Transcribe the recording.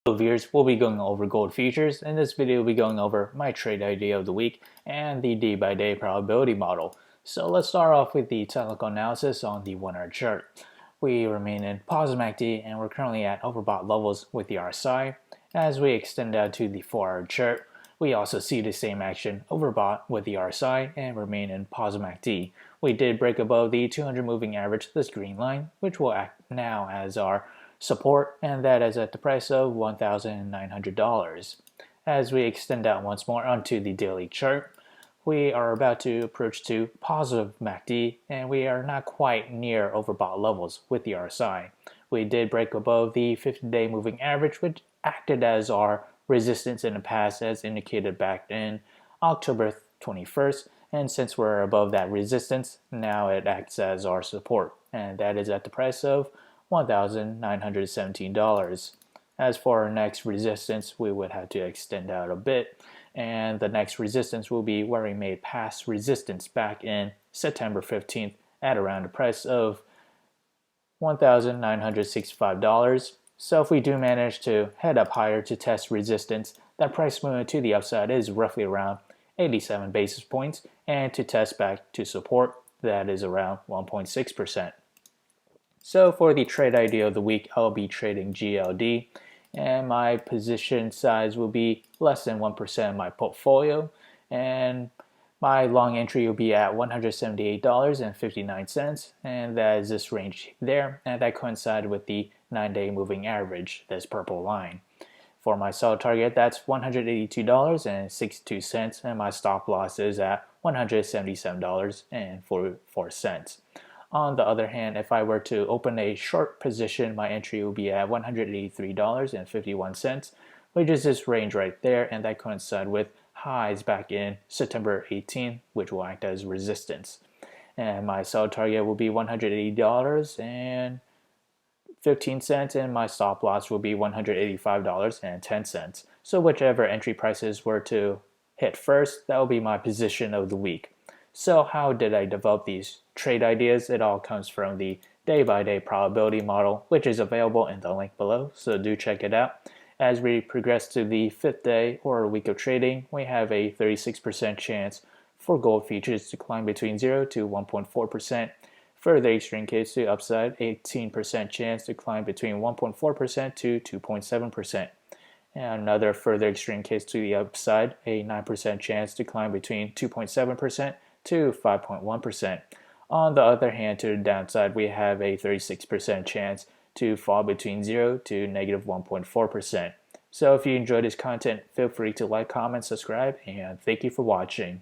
Hello viewers, we'll be going over gold futures. In this video, we'll be going over my trade idea of the week and the day-by-day probability model. So let's start off with the technical analysis on the 1 hour chart. We remain in positive MACD and we're currently at overbought levels with the RSI. As we extend out to the 4 hour chart, we also see the same action overbought with the RSI and remain in positive MACD. We did break above the 200 moving average, this green line, which will act now as our support, and that is at the price of $1,900. As we extend out once more onto the daily chart, we are about to approach to positive MACD, and we are not quite near overbought levels with the RSI. We did break above the 50-day moving average, which acted as our resistance in the past as indicated back in October 21st, and since we're above that resistance, now it acts as our support, and that is at the price of $1,917. As for our next resistance, we would have to extend out a bit, and the next resistance will be where we made past resistance back in September 15th at around the price of $1,965. So if we do manage to head up higher to test resistance, that price movement to the upside is roughly around 87 basis points, and to test back to support, that is around 1.6%. So for the trade idea of the week, I'll be trading GLD, and my position size will be less than 1% of my portfolio, and my long entry will be at $178.59, and that is this range there, and that coincides with the 9-day moving average, this purple line. For my sell target, that's $182.62, and my stop loss is at $177.44. On the other hand, if I were to open a short position, my entry will be at $183.51, which is this range right there, and that coincides with highs back in September 18, which will act as resistance. And my sell target will be $180.15, and my stop loss will be $185.10. So whichever entry prices were to hit first, that will be my position of the week. So how did I develop these trade ideas? It all comes from the day-by-day probability model, which is available in the link below, so do check it out. As we progress to the 5th day or week of trading, we have a 36% chance for gold futures to climb between 0 to 1.4%. Further extreme case to upside, 18% chance to climb between 1.4% to 2.7%. And another further extreme case to the upside, a 9% chance to climb between 2.7% to 5.1%. On the other hand, to the downside, we have a 36% chance to fall between 0 to negative 1.4%. So if you enjoyed this content, feel free to like, comment, subscribe, and thank you for watching.